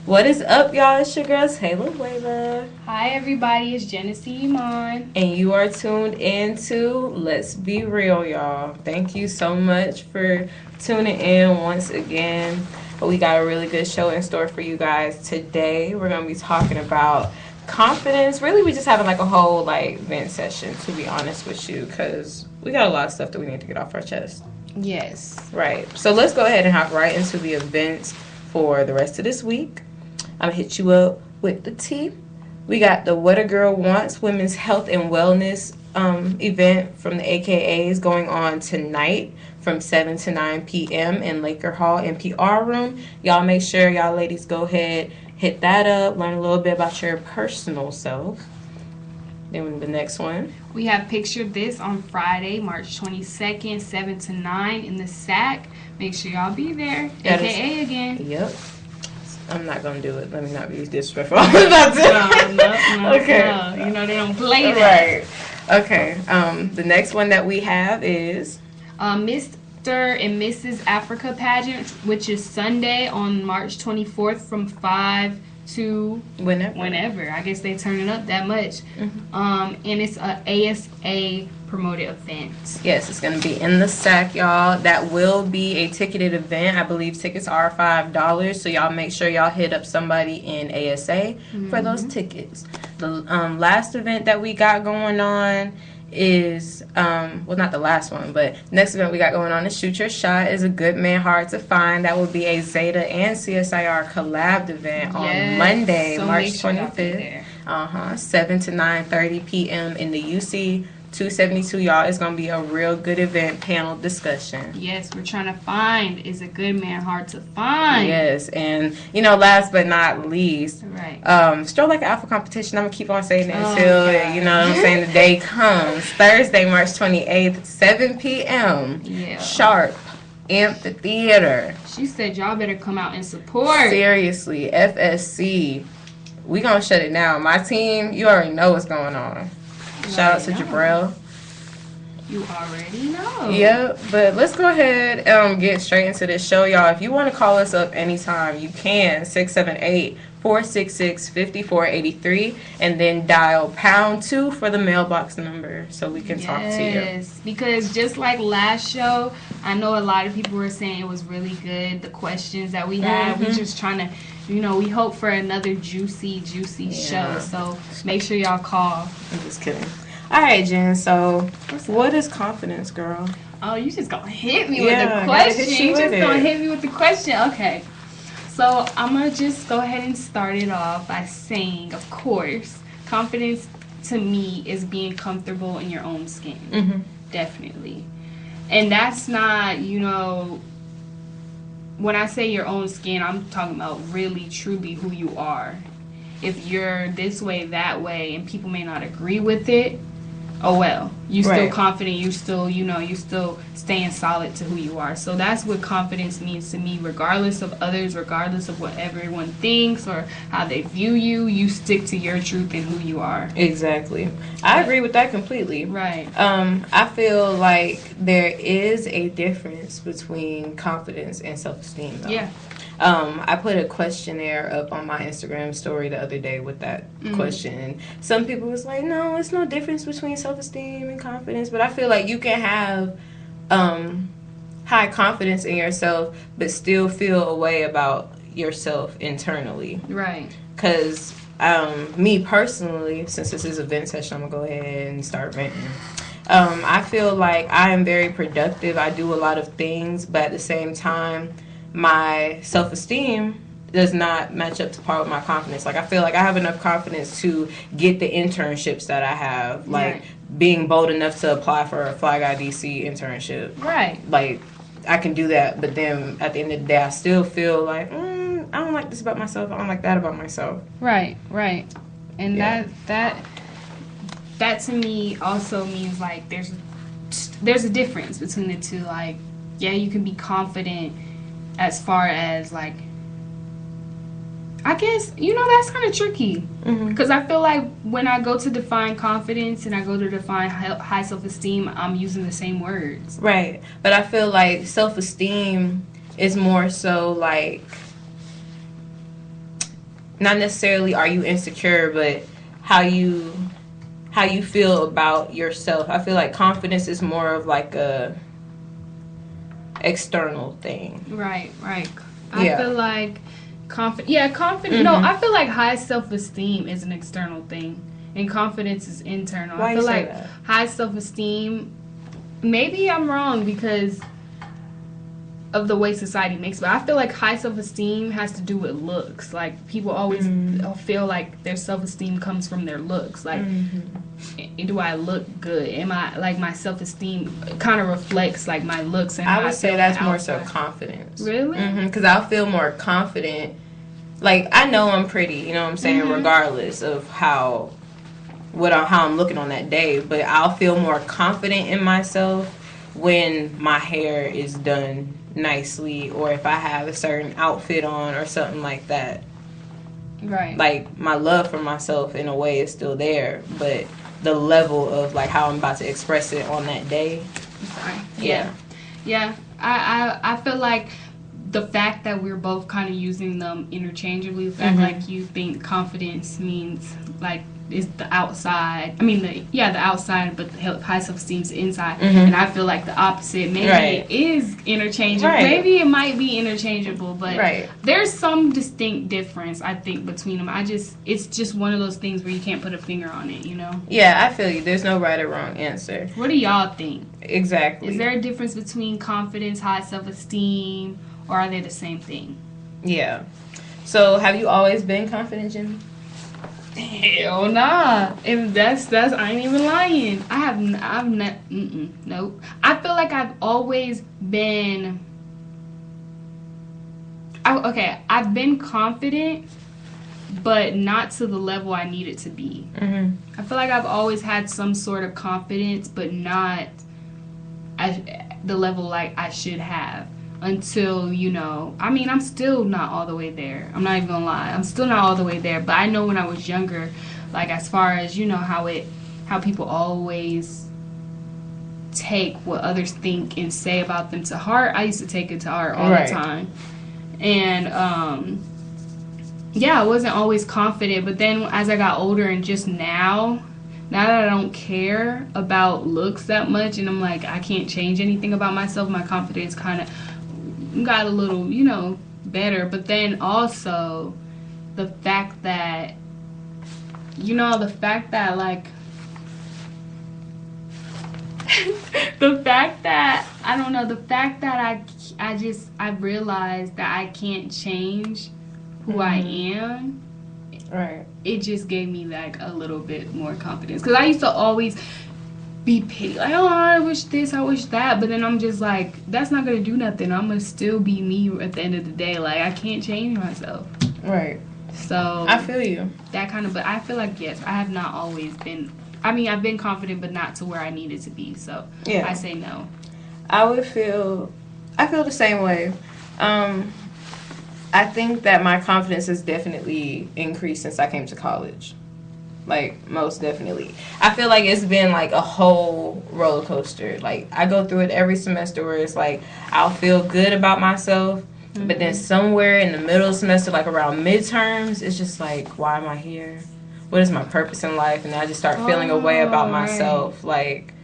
What is up, y'all? It's your girl, Taylor Wayla. Hi, everybody. It's Genesee Iman. And you are tuned into Let's Be Real, y'all. Thank you so much for tuning in once again. We got a really good show in store for you guys today. We're going to be talking about confidence. Really, we just having like a whole vent session, to be honest with you, because we got a lot of stuff that we need to get off our chest. Yes. Right. So let's go ahead and hop right into the events for the rest of this week. I'm going to hit you up with the tea. We got the What a Girl Wants Women's Health and Wellness event from the AKAs going on tonight from 7 to 9 p.m. in Laker Hall NPR room. Y'all make sure y'all ladies go ahead, hit that up, learn a little bit about your personal self. Then the next one. We have Picture This on Friday, March 22nd, 7 to 9 in the SAC. Make sure y'all be there. AKA again. Yep. I'm not going to do it. Let me not be disrespectful. No. Okay. No. You know they don't play that. Right. Okay. The next one that we have is Mr. and Mrs. Africa pageant, which is Sunday on March 24th from 5 to whenever. I guess they turn it up that much. Mm-hmm. And it's a ASA promoted event. Yes, it's going to be in the SAC, y'all. That will be a ticketed event. I believe tickets are $5, so y'all make sure y'all hit up somebody in ASA for those tickets. The last event that we got going on is, well, not the last one, but next event we got going on is Shoot Your Shot. Is a Good Man Hard to Find. That will be a Zeta and CSIR collab event on Monday, so March 25th. 7 to 9:30 p.m. in the UC 272, y'all. It's going to be a real good event, panel discussion. Yes, we're trying to find, is a good man hard to find? Yes, and, last but not least, right. Stroll Like an Alpha competition. I'm going to keep on saying that until, the day comes. Thursday, March 28th, 7 p.m. Yeah. Sharp Amphitheater. She said y'all better come out and support. Seriously, FSC. We going to shut it down. My team, you already know what's going on. Shout out to Jabril. You already know. Yep, but let's go ahead and get straight into this show, y'all. If you want to call us up anytime, you can. 678-466-5483, and then dial #2 for the mailbox number so we can talk to you. Yes, because just like last show, I know a lot of people were saying it was really good. The questions that we had, we just trying to, we hope for another juicy show. So make sure y'all call. I'm just kidding. All right, Jen. So, what is confidence, girl? Oh, you just gonna hit me with the question. You just gonna hit me with the question. Okay. So I'm gonna just go ahead and start it off by saying, of course, confidence to me is being comfortable in your own skin. Mm-hmm. Definitely. And that's not, when I say your own skin, I'm talking about really, truly who you are. If you're this way, that way, and people may not agree with it, oh well. You still confident, you still, you still staying solid to who you are. So that's what confidence means to me, regardless of others, regardless of what everyone thinks or how they view you, you stick to your truth and who you are. Exactly. I agree with that completely. Right. I feel like there is a difference between confidence and self-esteem, though. Yeah. I put a questionnaire up on my Instagram story the other day with that question. And some people was like, no, it's no difference between self-esteem and confidence. But I feel like you can have high confidence in yourself but still feel a way about yourself internally. Right. Because me personally, since this is a vent session, I'm going to go ahead and start venting. I feel like I am very productive. I do a lot of things, but at the same time, my self-esteem does not match up to par with my confidence. Like, I feel like I have enough confidence to get the internships that I have. Like, being bold enough to apply for a Fly Guy DC internship. Right. Like, I can do that, but then at the end of the day, I still feel like, I don't like this about myself. I don't like that about myself. Right. And that to me also means, like, there's a difference between the two. Like, yeah, you can be confident as far as, like, I guess, that's kind of tricky. Because I feel like when I go to define confidence and I go to define high self-esteem, I'm using the same words. Right. But I feel like self-esteem is more so, like, not necessarily are you insecure, but how you feel about yourself. I feel like confidence is more of like a external thing. Right. I feel like confidence. No, I feel like high self-esteem is an external thing, and confidence is internal. Why I feel you say like that? high self-esteem. Maybe I'm wrong because of the way society makes it. But I feel like high self-esteem has to do with looks. Like, people always feel like their self-esteem comes from their looks. Like, do I look good? Am I, like, my self-esteem kind of reflects, like, my looks and I would say that's more outside. so confidence. Really? Because I'll feel more confident. Like, I know I'm pretty, you know what I'm saying, regardless of how I'm looking on that day. But I'll feel more confident in myself when my hair is done nicely, or if I have a certain outfit on or something like that. Right. Like, my love for myself in a way is still there, but the level of like how I'm about to express it on that day. Sorry. Yeah. I feel like the fact that we're both kind of using them interchangeably, the fact like you think confidence means like is the outside. I mean the outside, but the high self-esteem is the inside. And I feel like the opposite. Maybe it is interchangeable. Right. Maybe it might be interchangeable, but Right. there's some distinct difference I think between them. It's just one of those things where you can't put a finger on it, you know? Yeah, I feel you. There's no right or wrong answer. What do y'all think? Exactly. Is there a difference between confidence, high self-esteem, or are they the same thing? Yeah. So, have you always been confident, Jimmy? Hell nah. If that's I ain't even lying. I've not. Nope. I feel like I've always been. I've been confident, but not to the level I need it to be. I feel like I've always had some sort of confidence, but not at the level like I should have. Until, you know, I mean, I'm still not all the way there. I'm not even gonna lie. I'm still not all the way there. But I know when I was younger, like, as far as, you know, how people always take what others think and say about them to heart. I used to take it to heart all the time. And, I wasn't always confident. But then as I got older and just now that I don't care about looks that much and I'm like, I can't change anything about myself, my confidence kind of got a little, you know, better. But then also the fact that, you know, like the fact that I don't know, the fact that I realized that I can't change who I am. Right. It just gave me like a little bit more confidence, because I used to always be petty, like, oh, I wish this, I wish that, but then I'm just like, that's not gonna do nothing. I'm gonna still be me at the end of the day. Like, I can't change myself. Right. So I feel you. That kind of, but I feel like, yes, I have not always been. I mean, I've been confident, but not to where I needed to be. So yeah. I say no. I feel the same way. I think that my confidence has definitely increased since I came to college. Like, most definitely. I feel like it's been like a whole roller coaster. Like, I go through it every semester where it's like, I'll feel good about myself, but then somewhere in the middle of the semester, like around midterms, it's just like, why am I here? What is my purpose in life? And I just start feeling a way about myself. Like,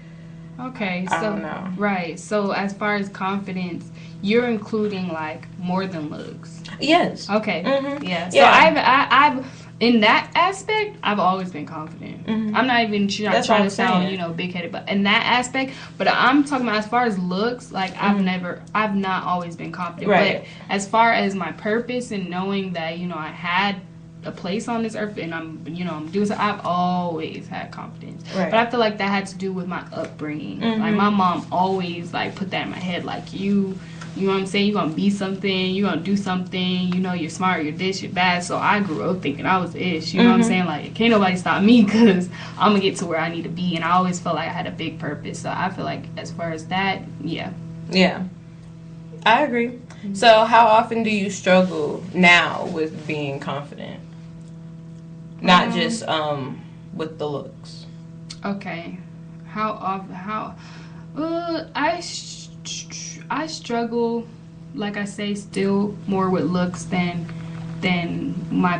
okay, so, I don't know. Right. So as far as confidence, you're including like more than looks. Yes. Okay. Mm-hmm. Yeah. So I've in that aspect, I've always been confident. Mm-hmm. I'm not even trying to sound, you know, big-headed, but in that aspect, but I'm talking about as far as looks, like, I've not always been confident. Right. But as far as my purpose and knowing that, you know, I had a place on this earth and I'm doing so, I've always had confidence. Right. But I feel like that had to do with my upbringing. Mm-hmm. Like, my mom always, like, put that in my head, like, you know what I'm saying? You're going to be something. You're going to do something. You know, you're smart, you're this, you're bad. So I grew up thinking I was ish. You know what I'm saying? Like, can't nobody stop me because I'm going to get to where I need to be. And I always felt like I had a big purpose. So I feel like as far as that, yeah. Yeah. I agree. Mm-hmm. So how often do you struggle now with being confident? Not just with the looks. Okay. How often? I struggle, like I say, still more with looks than my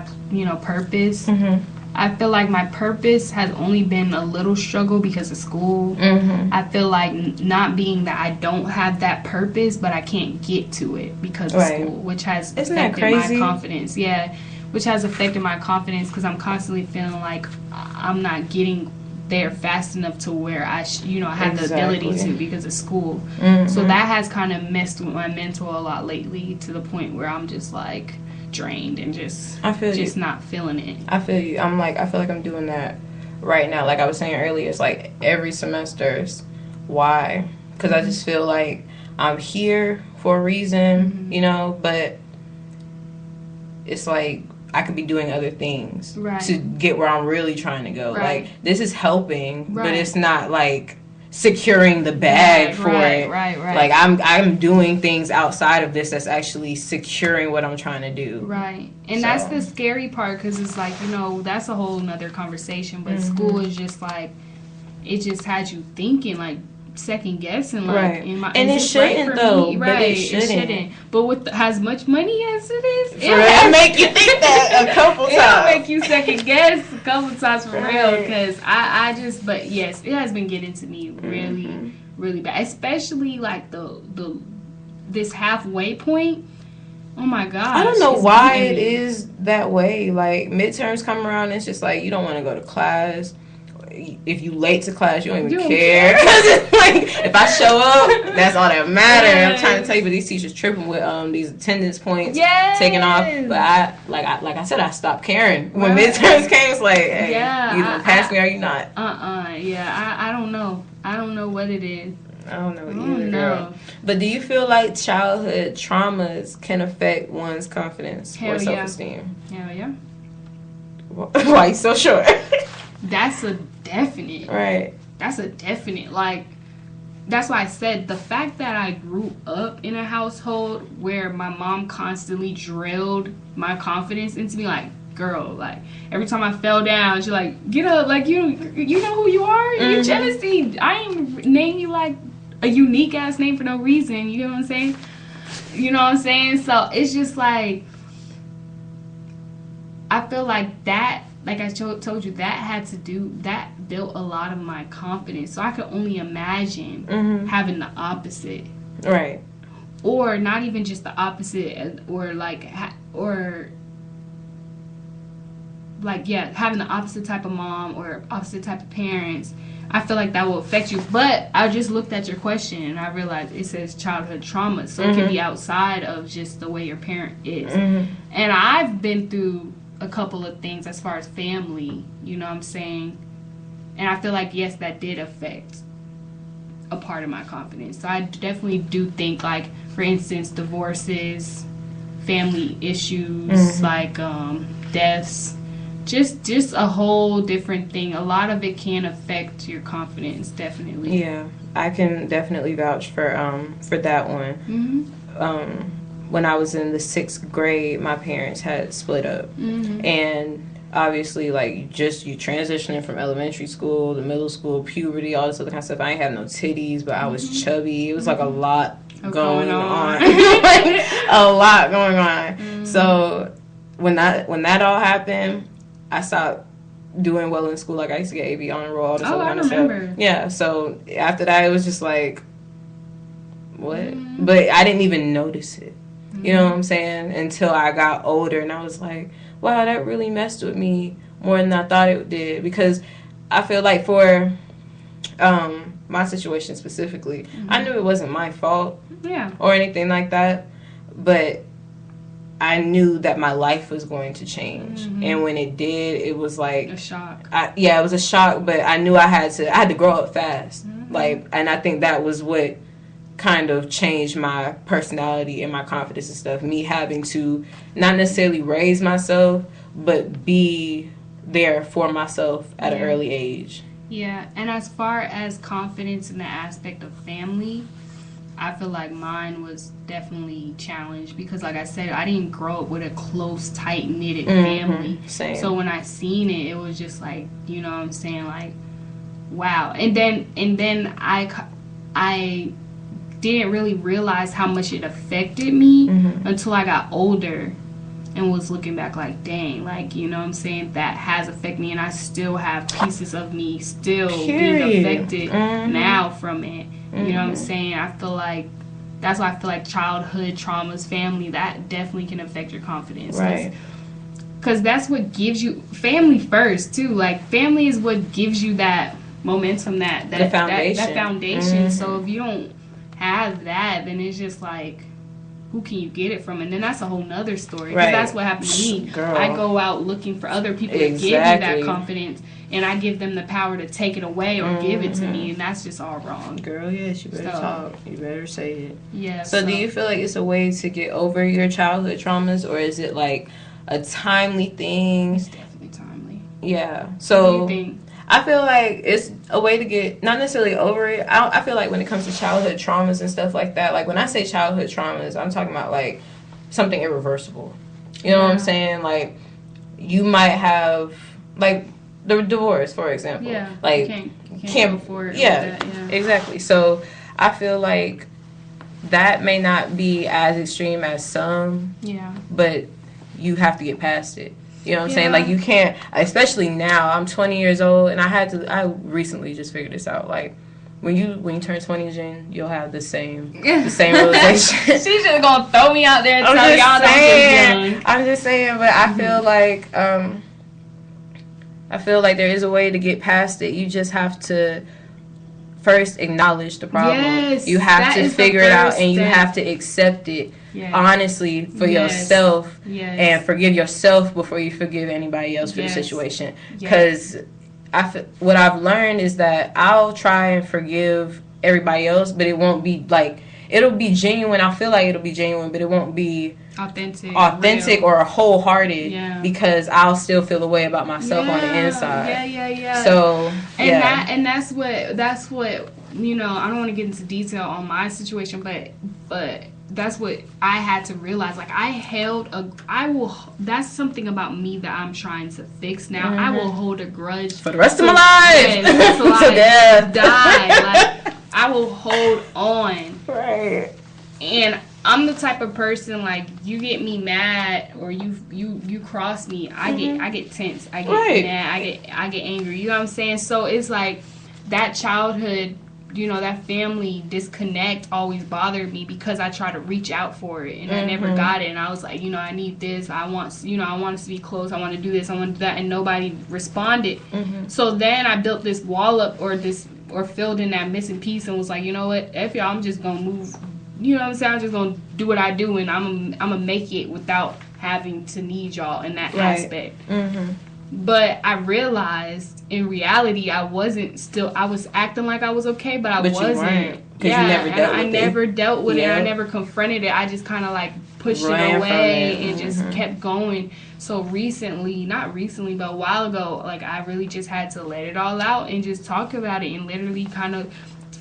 purpose. Mm-hmm. I feel like my purpose has only been a little struggle because of school. Mm-hmm. I feel like not being that I don't have that purpose, but I can't get to it because of school, which has affected my confidence. Yeah, which has affected my confidence because I'm constantly feeling like I'm not getting there fast enough to where I have the ability to because of school. Mm-hmm. So that has kind of messed with my mental a lot lately to the point where I'm just like drained and just not feeling it. I feel you. I feel like I'm doing that right now. Like I was saying earlier, it's like every semester's why? Because I just feel like I'm here for a reason, but it's like I could be doing other things to get where I'm really trying to go. Like this is helping, but it's not like securing the bag for it. Right. Like I'm doing things outside of this that's actually securing what I'm trying to do. Right. And that's the scary part because it's like, that's a whole nother conversation. But school is just like, it just had you thinking like second guessing like and it shouldn't though. But it shouldn't. But with as much money as it is, it'll make you think that a couple times. It'll make you second guess a couple times for real. Because but yes, it has been getting to me really, really bad. Especially like this halfway point. Oh my gosh. I don't know why it is that way. Like midterms come around, it's just like you don't want to go to class. If you late to class, you don't even care. Like if I show up, that's all that matters. Yes. I'm trying to tell you, but these teachers tripping with these attendance points taking off. But I said, I stopped caring when midterms came. It's like, hey, you either pass me or you not. Yeah, I don't know. I don't know what it is. I don't know either, girl. But do you feel like childhood traumas can affect one's confidence or self-esteem? Hell yeah. Why you so sure? That's a definite. Right. That's a definite. Like, that's why I said the fact that I grew up in a household where my mom constantly drilled my confidence into me, like, girl, like, every time I fell down, she's like, get up, like, you know who you are? You're jealousy. I ain't name you, like, a unique-ass name for no reason. You know what I'm saying? You know what I'm saying? So, it's just, like, I feel like that, like I told you, that built a lot of my confidence. So I could only imagine having the opposite. Right. Or not even just the opposite, having the opposite type of mom or opposite type of parents. I feel like that will affect you. But I just looked at your question and I realized it says childhood trauma. So it can be outside of just the way your parent is. And I've been through a couple of things as far as family, you know what I'm saying? And I feel like, yes, that did affect a part of my confidence. So I definitely do think, like, for instance, divorces, family issues, like deaths, just a whole different thing. A lot of it can affect your confidence, definitely. Yeah, I can definitely vouch for that one. When I was in the 6th grade, my parents had split up. And obviously, like, you transitioning from elementary school to middle school, puberty, all this other kind of stuff. I ain't have no titties, but I was chubby. It was like a lot going on. Like, a lot going on. So when that all happened, I stopped doing well in school. Like, I used to get AB honor roll, all this other kind of stuff. Yeah, so after that, it was just like, what? But I didn't even notice it. You know what I'm saying? Until I got older and I was like, wow, that really messed with me more than I thought it did. Because I feel like for my situation specifically, I knew it wasn't my fault or anything like that. But I knew that my life was going to change. And when it did, it was like a shock. It was a shock, but I knew I had to grow up fast. Like, and I think that was what kind of changed my personality and my confidence and stuff. Me having to not necessarily raise myself, but be there for myself at an early age. Yeah, and as far as confidence in the aspect of family, I feel like mine was definitely challenged because, like I said, I didn't grow up with a close, tight-knitted family. Same. So when I seen it, it was just like, you know what I'm saying, like, wow. And then I didn't really realize how much it affected me until I got older. and was looking back like, dang, like, you know what I'm saying, that has affected me, and I still have pieces of me still being affected now from it. You know what I'm saying? I feel like that's why I feel like childhood traumas, family, that definitely can affect your confidence. Right. Because that's what gives you, family first, too. Like, family is what gives you that momentum, that foundation. That foundation. So if you don't have that, then it's just like, who can you get it from? And then that's a whole nother story. Because that's what happened to me. Girl. I go out looking for other people to give me that confidence, and I give them the power to take it away or give it to me, and that's just all wrong. Girl, yes, you better talk. You better say it. Yeah. So do you feel like it's a way to get over your childhood traumas, or is it like a timely thing? It's definitely timely. Yeah. So what do you think? I feel like it's a way to get, not necessarily over it. I feel like when it comes to childhood traumas and stuff like that, like when I say childhood traumas, I'm talking about like something irreversible. You know what I'm saying? Like you might have, like the divorce, for example. Yeah. Like you can't go forward with that. Yeah. Exactly. So I feel like that may not be as extreme as some. Yeah. But you have to get past it. You know what I'm saying? Like, you can't, especially now, I'm 20 years old, and I recently just figured this out. Like, when you turn 20, Jen, you'll have the same realization. She's just going to throw me out there and tell y'all that I'm just saying, but I feel like there is a way to get past it. You just have to first acknowledge the problem. Yes, you have to figure it out, and you have to accept it honestly for yourself and forgive yourself before you forgive anybody else for the situation. Because what I've learned is that I'll try and forgive everybody else, but it won't be like, it'll be genuine. I feel like it'll be genuine, but it won't be authentic or wholehearted because I'll still feel the way about myself on the inside. Yeah. So and that's what you know. I don't want to get into detail on my situation, but that's what I had to realize. Like that's something about me that I'm trying to fix now. I will hold a grudge for the rest of my life. To death. Die. Like I will hold on. Right. And I'm the type of person, like, you get me mad or you cross me, I get tense, I get mad, I get angry. You know what I'm saying? So it's like that childhood, you know, that family disconnect always bothered me because I tried to reach out for it and I never got it. And I was like, you know, I need this. I want us to be close. I want to do this. I want to do that. And nobody responded. So then I built this wall up or filled in that missing piece and was like, you know what? F y'all, I'm just going to move. You know what I'm saying? I'm just going to do what I do and I'm going to make it without having to need y'all in that aspect. But I realized in reality I was acting like I was okay, but I wasn't. Because you never dealt with it. I never dealt with it. I never confronted it. I just kind of like pushed it away and just kept going. So not recently, but a while ago, like I really just had to let it all out and just talk about it and literally kind of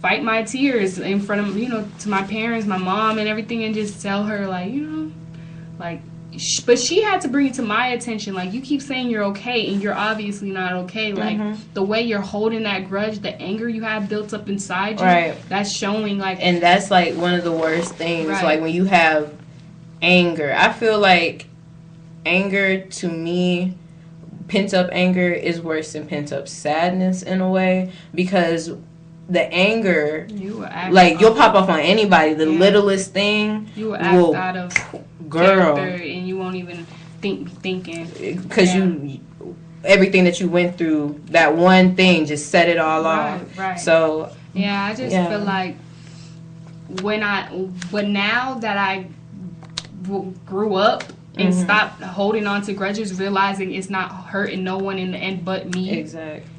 fight my tears in front of, you know, to my parents, my mom and everything, and just tell her like, you know, like, but she had to bring it to my attention. Like, you keep saying you're okay, and you're obviously not okay. Like, the way you're holding that grudge, the anger you have built up inside you, that's showing, like... And that's, like, one of the worst things. Like, when you have anger. I feel like anger, to me, pent-up anger is worse than pent-up sadness in a way. Because the anger, you'll pop off on anybody. The littlest thing you will act out of character, and you won't even be thinking because everything that you went through, that one thing just set it all off. So I just feel like now that I grew up and stopped holding on to grudges, realizing it's not hurting no one in the end but me. Exactly.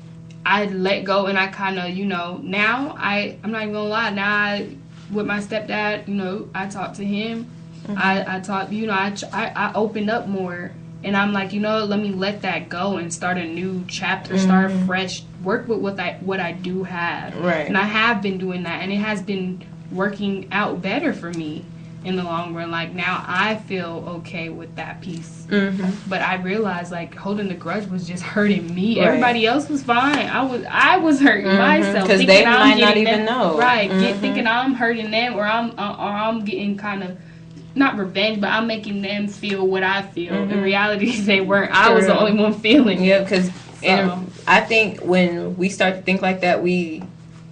I let go and I kind of, you know, now I'm not even gonna lie. Now with my stepdad, you know, I talk to him. I talk, you know, I opened up more, and I'm like, you know, let me let that go and start a new chapter, start fresh, work with what I do have. And I have been doing that, and it has been working out better for me in the long run. Like, now I feel okay with that piece. But I realized, like, holding the grudge was just hurting me. Everybody else was fine. I was hurting myself because they might not even know. Thinking I'm hurting them, or I'm getting kind of not revenge, but I'm making them feel what I feel. In reality, they weren't. I was the only one feeling. Yeah, because I think when we start to think like that, we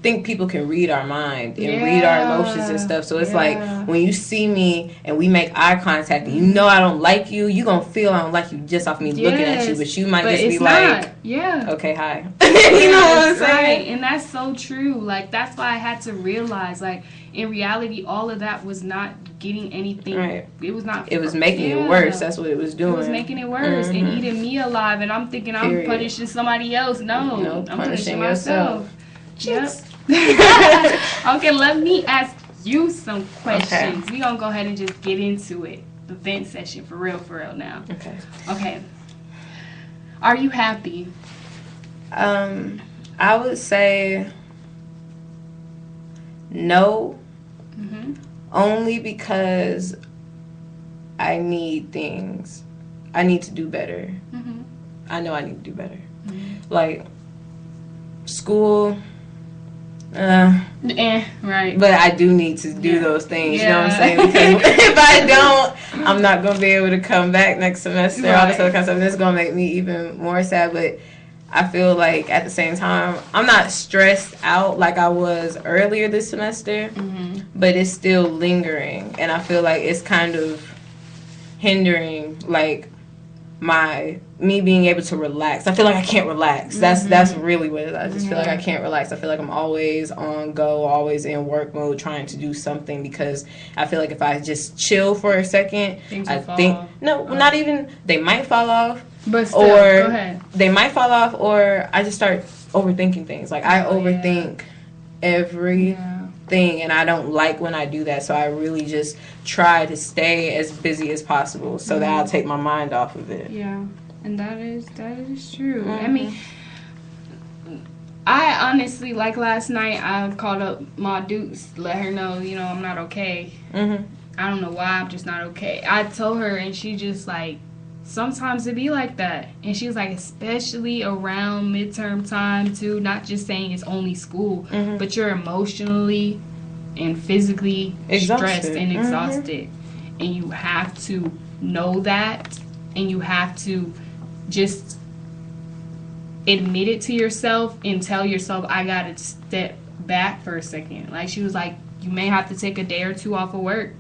think people can read our mind and read our emotions and stuff. So it's like when you see me and we make eye contact and you know I don't like you, you gonna feel I don't like you just off me looking at you, but you might just be like, okay, hi. You know what I'm saying? Right, and that's so true. Like, that's why I had to realize, like, in reality, all of that was not getting anything. Right. It was not. It was making it worse. That's what it was doing. It was making it worse and eating me alive. And I'm thinking I'm punishing somebody else. No, I'm punishing myself. Yep. Okay, let me ask you some questions. Okay. We're going to go ahead and just get into it. The vent session, for real now. Okay. Are you happy? I would say no. Only because I need things. I need to do better. I know I need to do better. Like, school... right. But I do need to do those things, you know what I'm saying? Because if I don't, I'm not going to be able to come back next semester, all this other kind of stuff. And it's going to make me even more sad. But I feel like at the same time, I'm not stressed out like I was earlier this semester, but it's still lingering. And I feel like it's kind of hindering, like, me being able to relax. I feel like I can't relax. That's really what it is. I just feel like I can't relax. I feel like I'm always on go, always in work mode, trying to do something, because I feel like if I just chill for a second, not even, they might fall off, but still, go ahead. They might fall off, or I just start overthinking things. Like, I overthink everything, and I don't like when I do that, so I really just try to stay as busy as possible so that I'll take my mind off of it. Yeah, and that is true. I mean, I honestly, like last night, I called up Ma Dukes, let her know, I'm not okay. I don't know why, I'm just not okay. I told her, and she just like, sometimes it be like that. And she was like, especially around midterm time too, not just saying it's only school, but you're emotionally and physically stressed and exhausted. And you have to know that, and you have to just admit it to yourself and tell yourself, I gotta step back for a second. Like, she was like, you may have to take a day or two off of work,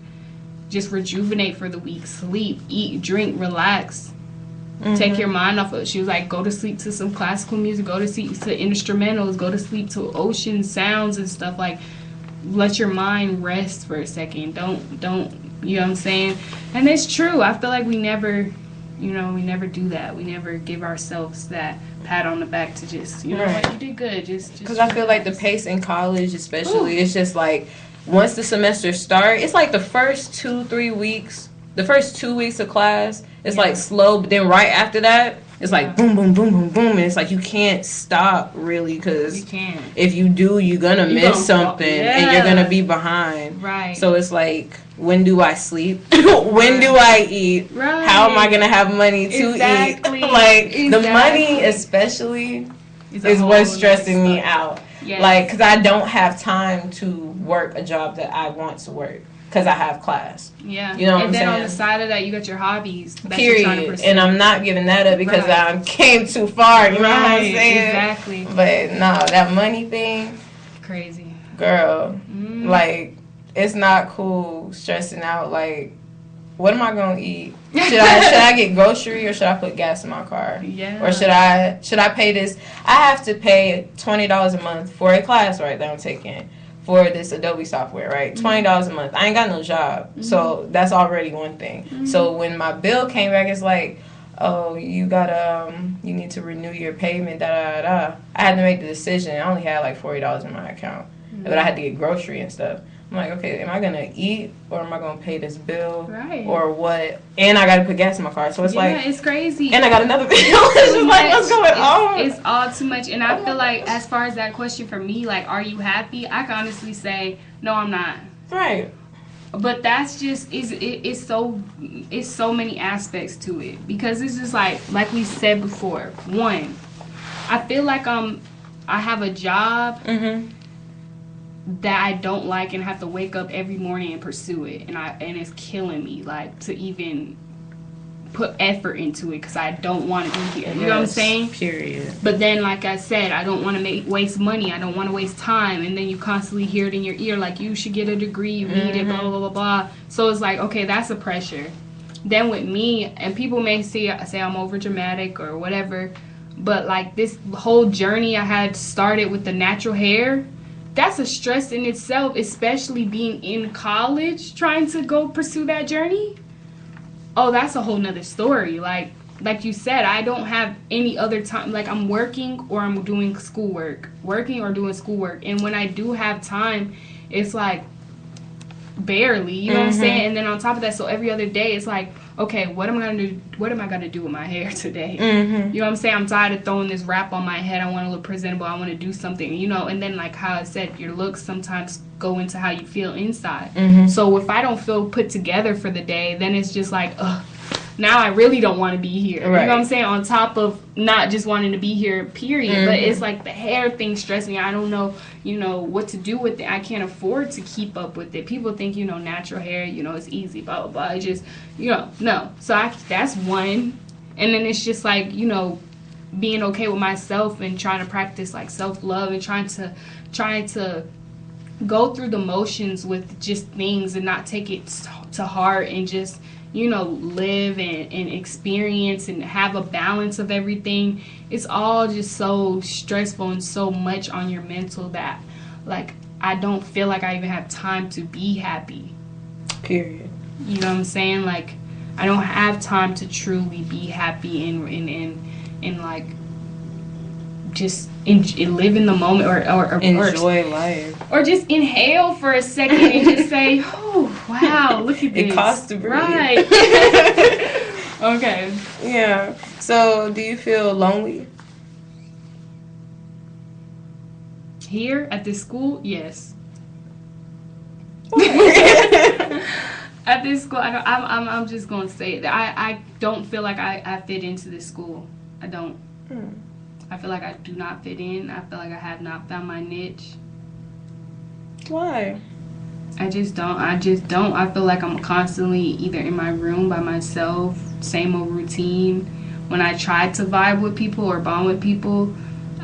just rejuvenate for the week, sleep, eat, drink, relax, take your mind off of it. She was like, go to sleep to some classical music, go to sleep to instrumentals, go to sleep to ocean sounds and stuff. Like, let your mind rest for a second. Don't, you know what I'm saying? And it's true. I feel like we never do that. We never give ourselves that pat on the back to just, what, you did good. Just because I feel like the pace in college, especially, it's just like, once the semester starts, it's like the first 2-3 weeks, the first 2 weeks of class, it's like slow, but then right after that, it's like boom, boom, boom, boom, boom, and it's like you can't stop really, because if you do, you're gonna miss something, and you're gonna be behind. Right. So it's like, when do I sleep? When do I eat? Right. How am I gonna have money to eat? Like, the money especially is what's stressing me out. Yes. Like, because I don't have time to work a job that I want to work, because I have class. Yeah. You know what I'm saying? And then on the side of that, you got your hobbies. Period. And I'm not giving that up because I came too far. You know what I'm saying? Exactly. But no, that money thing. Crazy. Girl. Like, it's not cool stressing out. Like, what am I going to eat? Should I get grocery, or should I put gas in my car? Yeah. Or should I pay this? I have to pay $20 a month for a class, right, that I'm taking for this Adobe software, right? $20 a month. I ain't got no job. So that's already one thing. So when my bill came back, it's like, oh, you need to renew your payment, I had to make the decision. I only had like $40 in my account. But I had to get grocery and stuff. I'm like, okay, am I going to eat, or am I going to pay this bill? Right. Or what? And I got to put gas in my car. So it's like... Yeah, it's crazy. And I got another bill. It's just like, what's going on? It's all too much. And I feel like, as far as that question for me, like, are you happy? I can honestly say, no, I'm not. Right. But that's just, it's so many aspects to it. Because it's just like we said before, one, I feel like I have a job... that I don't like and have to wake up every morning and pursue it, and it's killing me, like, to even put effort into it because I don't want to be here. You know what I'm saying? Period. But then, like I said, I don't want to waste money. I don't want to waste time. And then you constantly hear it in your ear, like, you should get a degree, you need it, blah, blah, blah, blah, blah. So it's like, okay, that's a pressure. Then with me, and people may say I'm over dramatic or whatever, but like this whole journey I had started with the natural hair, that's a stress in itself, especially being in college, trying to go pursue that journey. Oh, that's a whole nother story. Like you said, I don't have any other time. Like, I'm working or I'm doing schoolwork. And when I do have time, it's like barely, you know what I'm saying? And then on top of that, so every other day, it's like, okay, what am I gonna do with my hair today? You know what I'm saying? I'm tired of throwing this wrap on my head. I want to look presentable. I want to do something, you know. And then, like how I said, your looks sometimes go into how you feel inside. So if I don't feel put together for the day, then it's just like, ugh, now I really don't want to be here. Right. You know what I'm saying? On top of not just wanting to be here, period. But it's like the hair thing stressing me. I don't know, you know, what to do with it. I can't afford to keep up with it. People think, you know, natural hair, you know, it's easy, blah, blah, blah. It just, you know, no. So that's one. And then it's just like, you know, being okay with myself and trying to practice like self-love and trying to go through the motions with just things and not take it to heart and just, you know, live and experience and have a balance of everything. It's all just so stressful and so much on your mental that, like, I don't feel like I even have time to be happy. Period. You know what I'm saying? Like, I don't have time to truly be happy and like, just live in the moment or enjoy life. Or just inhale for a second and just say, oh, wow, look at this. It costs to breathe. Right. Okay. Yeah. So, do you feel lonely? Here at this school, yes. Okay. At this school, I'm just going to say it. I don't feel like I fit into this school. I don't. I feel like I do not fit in. I feel like I have not found my niche. Why? I just don't. I feel like I'm constantly either in my room by myself, same old routine. When I try to vibe with people or bond with people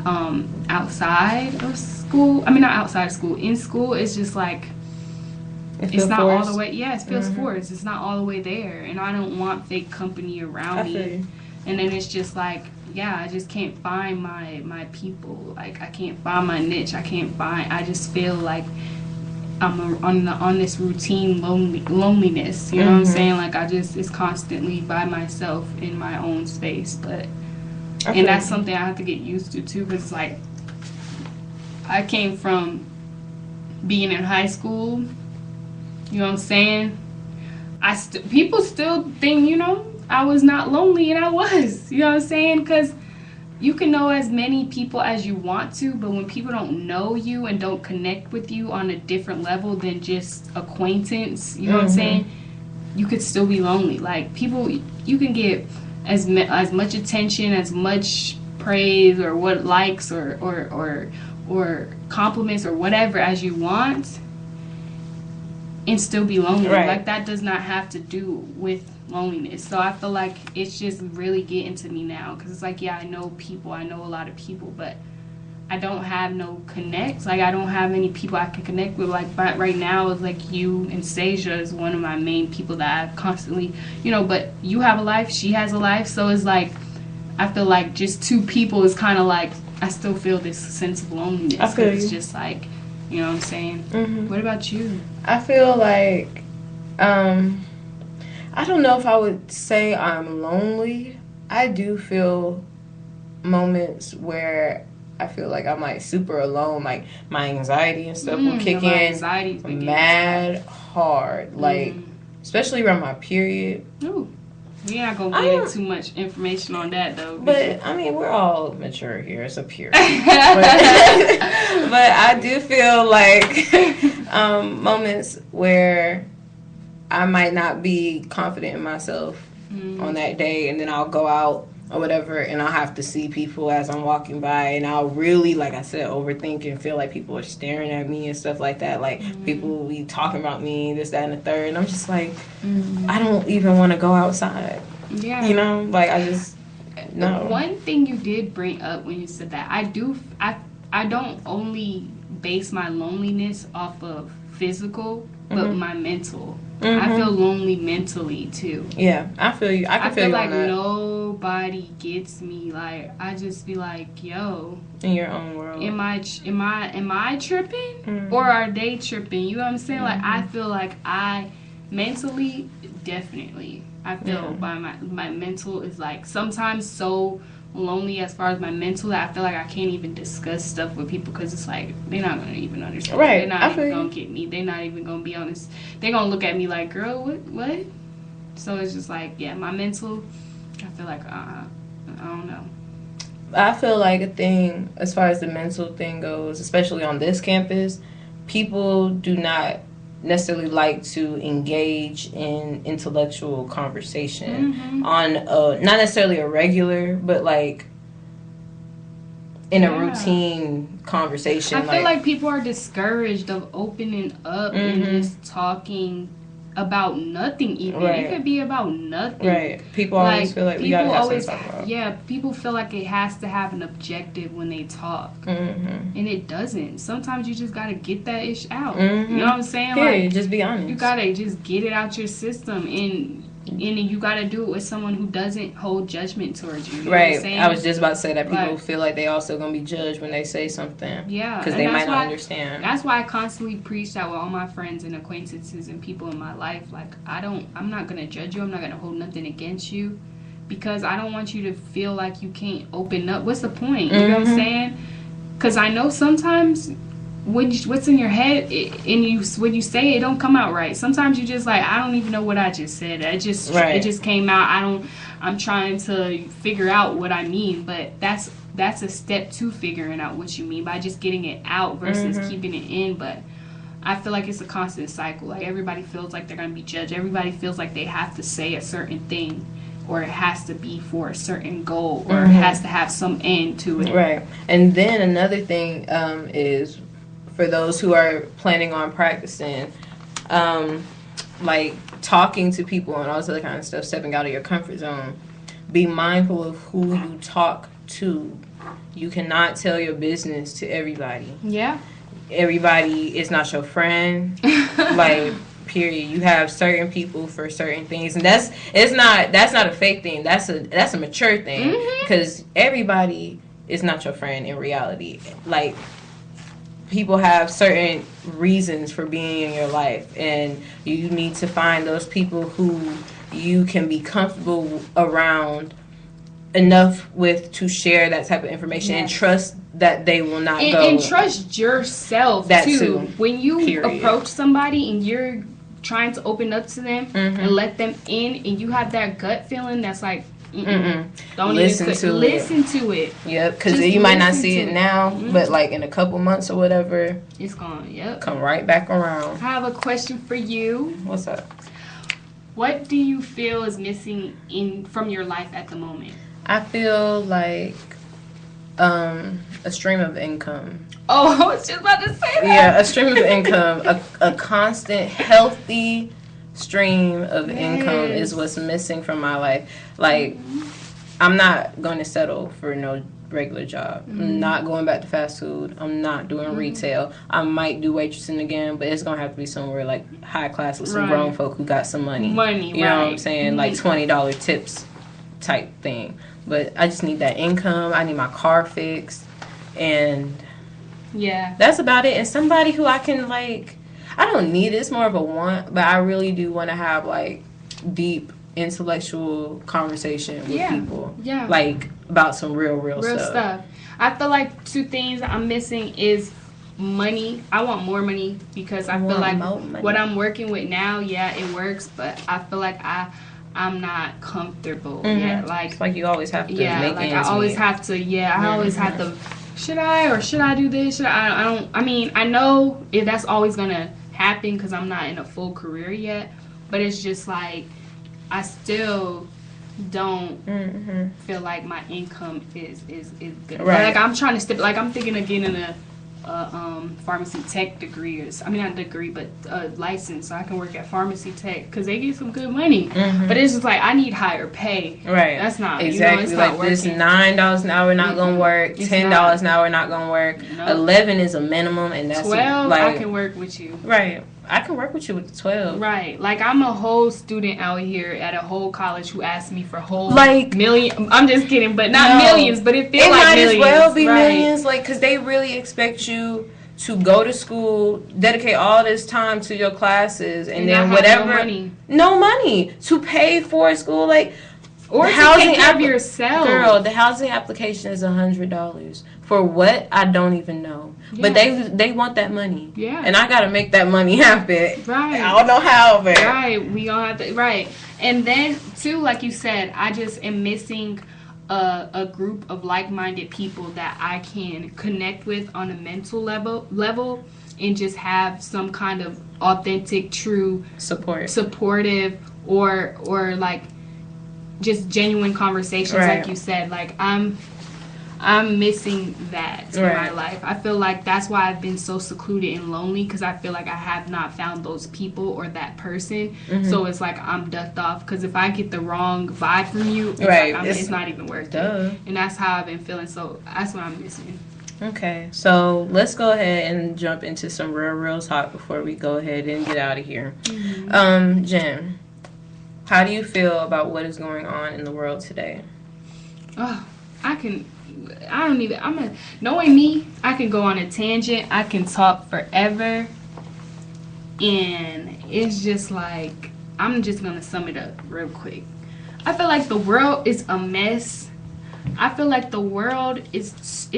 outside of school, I mean, not outside of school, in school, it's just like, it's not forced. All the way, yeah, it feels forced. It's not all the way there. And I don't want fake company around me. And then it's just like, yeah, I just can't find my people. Like, I can't find my niche. I just feel like I'm on this routine loneliness. You know what I'm saying? Like, it's constantly by myself in my own space. But, and that's something I have to get used to, too, because, like, I came from being in high school. You know what I'm saying? People still think, you know, I was not lonely, and I was. You know what I'm saying? Because you can know as many people as you want to, but when people don't know you and don't connect with you on a different level than just acquaintance, you know what I'm saying? You could still be lonely. Like, people, you can get as much attention, as much praise, or what likes, or compliments, or whatever as you want, and still be lonely. Right. Like, that does not have to do with loneliness. So I feel like it's just really getting to me now, because it's like, yeah, I know a lot of people, but I don't have no connects. Like, I don't have any people I can connect with. Like, but right now, it's like you and Seja is one of my main people that I constantly, you know, but you have a life, she has a life, so it's like, I feel like just two people is kind of like, I still feel this sense of loneliness. I feel it's just like, you know what I'm saying? What about you? I feel like, I don't know if I would say I'm lonely. I do feel moments where I feel like I'm like super alone. Like, my anxiety and stuff will kick in mad hard. Like, especially around my period. Ooh. We're not going to get into too much information on that, though. But, I mean, we're all mature here. It's a period. but I do feel like moments where I might not be confident in myself on that day, and then I'll go out or whatever, and I'll have to see people as I'm walking by, and I'll really, like I said, overthink and feel like people are staring at me and stuff like that. Like, people will be talking about me, this, that, and the third, and I'm just like, I don't even want to go outside. Yeah. You know? Like, I just, no. One thing you did bring up when you said that, I don't only base my loneliness off of physical, but my mental. I feel lonely mentally too. Yeah, I feel you. I feel you like on that. Nobody gets me. Like, I just be like, yo, in your own world. Am I tripping, or are they tripping? You know what I'm saying? Like, I feel like I mentally, definitely, I feel by my mental is like sometimes so lonely as far as my mental that I feel like I can't even discuss stuff with people because it's like they're not gonna even understand. Right. They're not even gonna get me. They're not even gonna be honest. They're gonna look at me like, girl, what? So it's just like, yeah, my mental, I feel like I don't know. I feel like a thing as far as the mental thing goes, especially on this campus, people do not necessarily like to engage in intellectual conversation on not necessarily a regular, but like in a routine conversation. I feel like people are discouraged of opening up and just talking about nothing even. It could be about nothing. Right. People always feel like we gotta have something to talk about. Yeah, people feel like it has to have an objective when they talk. And it doesn't. Sometimes you just gotta get that ish out. You know what I'm saying? Period. Like, just be honest. You gotta just get it out your system, and you gotta do it with someone who doesn't hold judgment towards you. You know what I'm saying? I was just about to say that people feel like they also gonna be judged when they say something. Yeah, because they might not understand. That's why I constantly preach that with all my friends and acquaintances and people in my life. Like, I'm not gonna judge you. I'm not gonna hold nothing against you, because I don't want you to feel like you can't open up. What's the point? You know what I'm saying? Because I know sometimes what's in your head and when you say it don't come out right. Sometimes you just like, I don't even know what I just said. It just came out. I'm trying to figure out what I mean, but that's a step to figuring out what you mean by just getting it out versus keeping it in. But I feel like it's a constant cycle. Like, everybody feels like they're gonna be judged. Everybody feels like they have to say a certain thing, or it has to be for a certain goal, or it has to have some end to it. Right. And then another thing is, for those who are planning on practicing, like talking to people and all this other kind of stuff, stepping out of your comfort zone, be mindful of who you talk to. You cannot tell your business to everybody. Yeah. Everybody is not your friend. Like, period. You have certain people for certain things, and that's not a fake thing. That's a mature thing, because everybody is not your friend in reality. Like, people have certain reasons for being in your life, and you need to find those people who you can be comfortable around enough with to share that type of information and trust that they will not go. And trust yourself too. When you approach somebody and you're trying to open up to them and let them in, and you have that gut feeling that's like, don't listen to it. Yep, because you might not see it now, but like in a couple months or whatever, it's gone. Yep, come right back around. I have a question for you. What's up? What do you feel is missing from your life at the moment? I feel like a stream of income. Oh, I was just about to say that. Yeah, a stream of income, a constant, healthy stream of income is what's missing from my life. Like, I'm not going to settle for no regular job. I'm not going back to fast food. I'm not doing retail. I might do waitressing again, but it's going to have to be somewhere like high class with some grown folk who got some money. You know what I'm saying? Like $20 tips type thing. But I just need that income. I need my car fixed. And that's about it. And somebody who I can, like, I don't need it. It's more of a want, but I really do want to have, like, deep intellectual conversation with people. Yeah. Like, about some real stuff. I feel like two things I'm missing is money. I want more money, because I feel like what I'm working with now, it works, but I feel like I'm not comfortable yet. Like, it's like you always have to make like I always have to, I always have to, should I do this? I know if that's always going to happen, because I'm not in a full career yet, but it's just like, I still don't feel like my income is good. Right. Like I'm trying to step. Like I'm thinking of getting a pharmacy tech degree, or I mean not degree, but license, so I can work at pharmacy tech because they get some good money. But it's just like I need higher pay. Right. That's not exactly it's like not this. working. $9 an hour not gonna work. $10 an hour not gonna work. Nope. 11 is a minimum, and that's 12. like, I can work with you. Right. I can work with you with the 12. Right. Like, I'm a whole student out here at a whole college who asked me for whole like million. I'm just kidding, but not millions, but it feels like millions. It might as well be right. millions, like, because they really expect you to go to school, dedicate all this time to your classes, and then whatever. No money to pay for school, like, or to take care of yourself. Girl, the housing application is $100. For what? I don't even know. Yeah. But they want that money. Yeah. And I gotta make that money happen. Right. I don't know how, but right. We all have to. Right. And then too, like you said, I just am missing a group of like-minded people that I can connect with on a mental level, and just have some kind of authentic, true supportive, or like just genuine conversations, right. Like you said. Like I'm missing that in my life. I feel like that's why I've been so secluded and lonely, because I feel like I have not found those people or that person. So it's like I'm ducked off, because if I get the wrong vibe from you, it's not even worth it. And that's how I've been feeling. So that's what I'm missing. Okay, so let's go ahead and jump into some real talk before we go ahead and get out of here. Jen, how do you feel about what is going on in the world today? Oh, knowing me, I can go on a tangent. I can talk forever. And it's just like, I'm just going to sum it up real quick. I feel like the world is a mess. I feel like the world is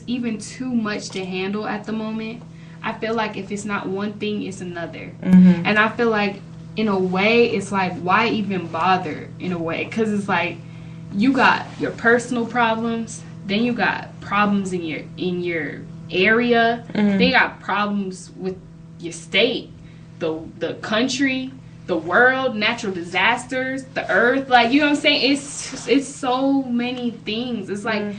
even too much to handle at the moment. I feel like if it's not one thing, it's another. And I feel like, in a way, it's like, why even bother, in a way? Because it's like, you got your personal problems, then you got problems in your area, then you got problems with your state, the country, the world, natural disasters, the earth. Like, you know what I'm saying? It's so many things. It's like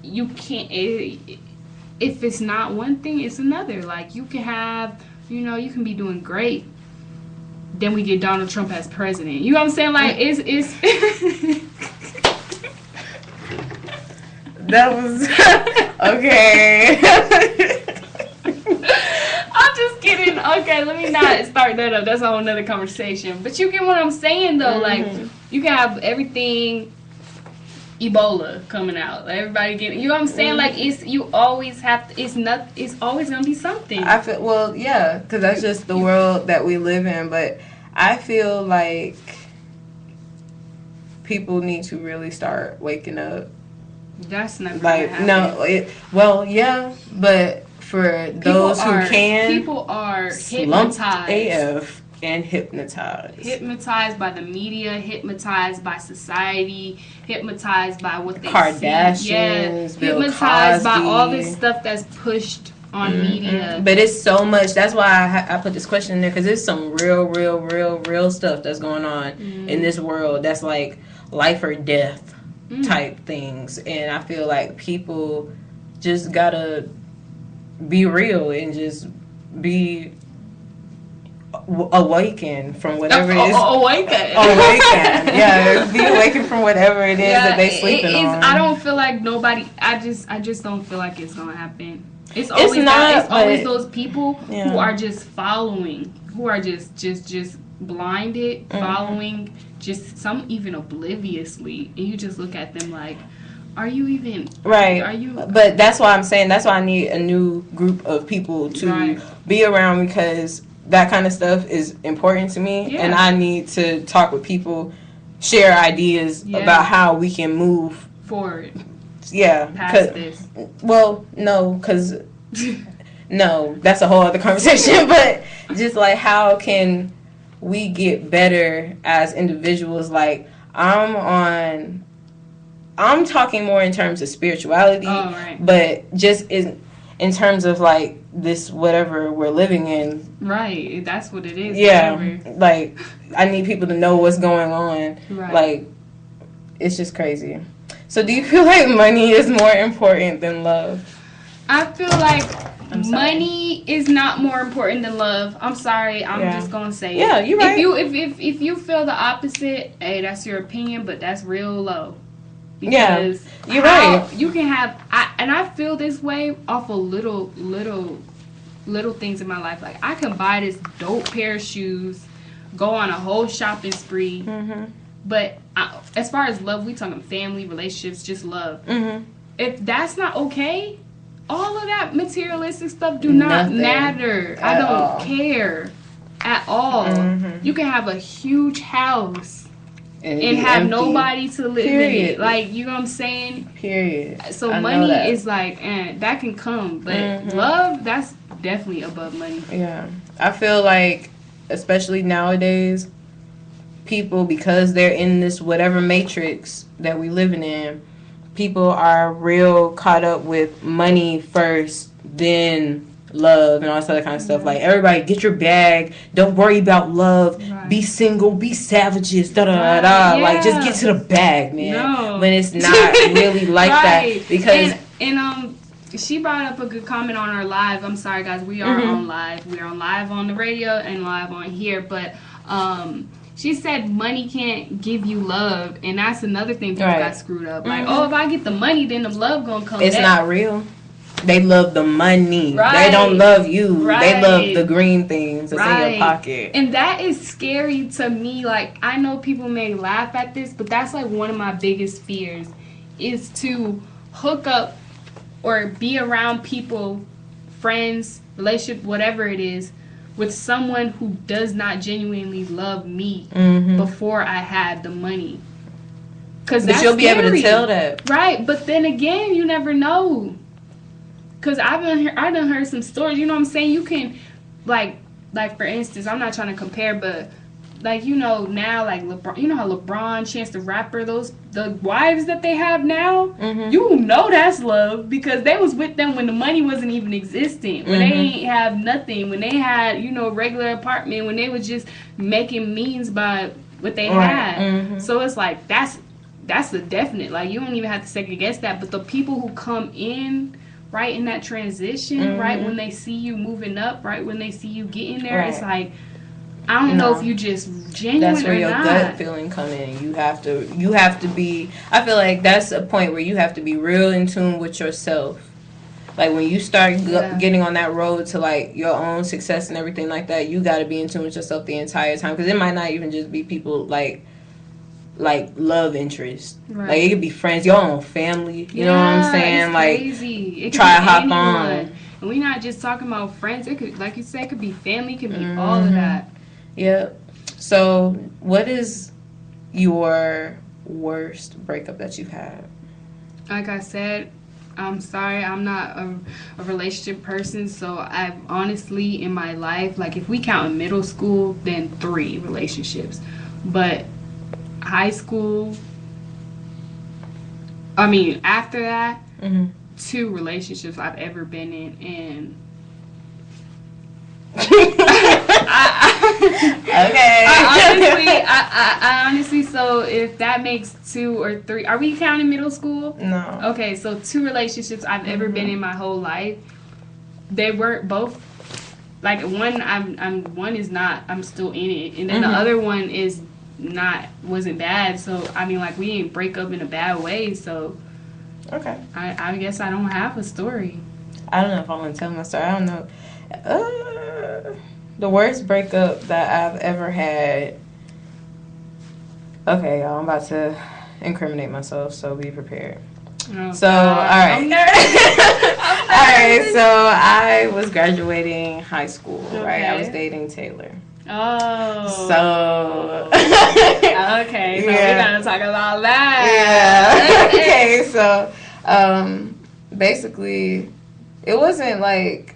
you can't. If it's not one thing, it's another. Like, you can have, you can be doing great. Then we get Donald Trump as president. You know what I'm saying? Like, it's that was okay. I'm just kidding. Okay, let me not start that up. That's a whole nother conversation. But you get what I'm saying, though. Like, you can have everything, Ebola coming out. Like, everybody getting, you know what I'm saying? Like, you always have to. It's always gonna be something. I feel because that's just the world that we live in. But I feel like people need to really start waking up. That's not gonna happen. But for those who can, people are hypnotized AF and hypnotized by the media, hypnotized by society, hypnotized by what they Kardashians, Bill hypnotized Cosby. By all this stuff that's pushed on media. But it's so much. That's why I put this question in there, because there's some real stuff that's going on in this world that's like life or death type things. And I feel like people just gotta be real and just be awakened from whatever it is. Awakened. Yeah, be awakened from whatever it is that they sleeping on. I don't feel like nobody. I just don't feel like it's gonna happen. It's always those people who are just following, who are just blinded, following, just some even obliviously, and you just look at them like, are you even right? Are you? But that's why I'm saying that's why I need a new group of people to be around, because that kind of stuff is important to me, and I need to talk with people, share ideas about how we can move forward. Yeah, past this. Well, no, because no, that's a whole other conversation. But just like, how can we get better as individuals? Like, I'm talking more in terms of spirituality, but just in terms of like this whatever we're living in. Right, that's what it is. Yeah, whatever. Like, I need people to know what's going on. Right. Like, it's just crazy. So do you feel like money is more important than love? I feel like money is not more important than love. I'm sorry. I'm just gonna say it. Yeah, you're right. If you feel the opposite, hey, that's your opinion, but that's real low. Because you're right. You can have, and I feel this way off of little things in my life. Like, I can buy this dope pair of shoes, go on a whole shopping spree, but as far as love, we talking family, relationships, just love. If that's not okay, all of that materialistic stuff do not matter. I don't care at all. You can have a huge house and have empty. Nobody to live in it. Like, you know what I'm saying? Period. So money is like, that can come. But love, that's definitely above money. Yeah. I feel like, especially nowadays, people, because they're in this whatever matrix that we living in, people are real caught up with money first, then love and all this other kind of stuff. Like, everybody, get your bag. Don't worry about love. Right. Be single. Be savages. Da da da da. Like, just get to the bag, man. No. When it's not really like that. Because and she brought up a good comment on our live. I'm sorry, guys. We are on live. We're on live on the radio and live on here. But she said money can't give you love, and that's another thing people got screwed up. Like, if I get the money, then the love gonna come. It's not real. They love the money. Right. They don't love you. Right. They love the green things that's in your pocket. And that is scary to me. Like, I know people may laugh at this, but that's like one of my biggest fears, is to hook up or be around people, friends, relationship, whatever it is, with someone who does not genuinely love me before I had the money. Because that's you'll be able to tell that. Right, but then again, you never know. Because I done heard some stories, you know what I'm saying? You can, like for instance, I'm not trying to compare, but, like, you know, now, like, LeBron, you know how LeBron, Chance the Rapper, the wives that they have now, you know that's love, because they was with them when the money wasn't even existent, when they ain't have nothing, when they had, you know, regular apartment, when they was just making means by what they had. So it's like, that's the definite, like, you don't even have to second guess that. But the people who come in right in that transition, right when they see you moving up, right when they see you getting there, it's like, I don't know if you just genuine or not. That's where your gut feeling come in. You have to be, I feel like that's a point where you have to be real in tune with yourself. Like, when you start getting on that road to, like, your own success and everything like that, you got to be in tune with yourself the entire time. Because it might not even just be people, like love interest. Right. Like, it could be friends, your own family. You know what I'm saying? It's like, crazy. It try to hop on. And we're not just talking about friends. It could, like you said, it could be family. It could be all of that. Yep. So, what is your worst breakup that you've had? Like I said, I'm sorry, I'm not a relationship person, so I've honestly, in my life, like, if we count in middle school, then 3 relationships. But high school, I mean, after that, 2 relationships I've ever been in, and I honestly, so if that makes 2 or 3, are we counting middle school? No. Okay, so 2 relationships I've ever been in my whole life. They weren't both, like, one one is not, I'm still in it, and then the other one wasn't bad. So I mean, like, we didn't break up in a bad way. So okay, I guess I don't have a story. I don't know if I want to tell my story. I don't know. The worst breakup that I've ever had. Okay, y'all, I'm about to incriminate myself, so be prepared. Oh, so, all right. All right, so I was graduating high school, right? I was dating Taylor. Oh. So. Okay, so we're going to talk about that. Yeah. Okay, so basically, it wasn't like,